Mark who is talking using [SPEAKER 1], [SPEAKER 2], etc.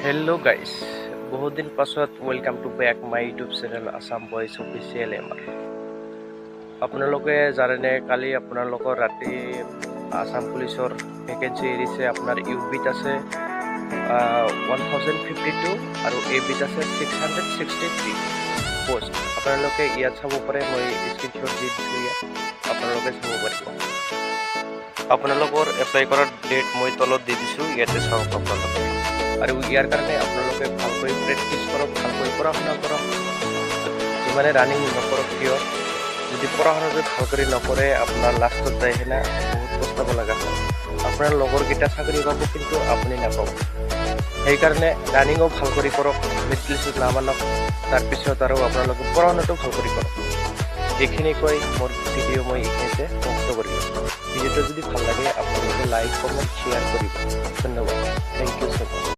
[SPEAKER 1] Hello' guys, বহুত দিন পাছত welcome to back my YouTube channel Assam boys official এমাৰ। আপোনালোকে জানেনে, কালি আপোনালোকৰ ৰাতি আছাম পুলিচৰ ভেকেঞ্চি এৰিছে। আপোনাৰ ইউ বিত আছে 1052 আৰু এ বিত আছে 663 পোষ্ট। আপোনালোকে ইয়াত চাব পাৰে, মই স্ক্ৰীনশ্বট দি দিছোঁ, ইয়াত আপোনালোকে চাব পাৰিব। আপোনালোকৰ এপ্লাই কৰাৰ ডেট মই তলত দি দিছোঁ, ইয়াতে চাওক আপোনালোকে। আৰু ইয়াৰ কাৰণে আপোনালোকে ভালকৈ প্ৰেক্টিচ কৰক, ভালকৈ পঢ়া শুনা কৰক। যিমানে ৰানিং নকৰক কিয়, যদি পঢ়া শুনাটো ভাল কৰি নকৰে, আপোনাৰ লাষ্টত যাই কিনে বহুত পস্তাব লগা হয়। আপোনাৰ লগৰকেইটা চাকৰি পাব, কিন্তু আপুনি নাপাব। সেইকাৰণে ৰানিঙো ভাল কৰি কৰক, মেৰিট লিষ্টত নামানক। তাৰপিছত আৰু আপোনালোকে পঢ়া শুনাটো ভাল কৰি কৰক। এইখিনি কৈ মোৰ ভিডিঅ' মই এইখিনিতে সমাপ্ত কৰিলোঁ। ভিডিঅ'টো যদি ভাল লাগে আপোনালোকে লাইক, কমেণ্ট, শ্বেয়াৰ কৰিব। ধন্যবাদ। Thank you so' much.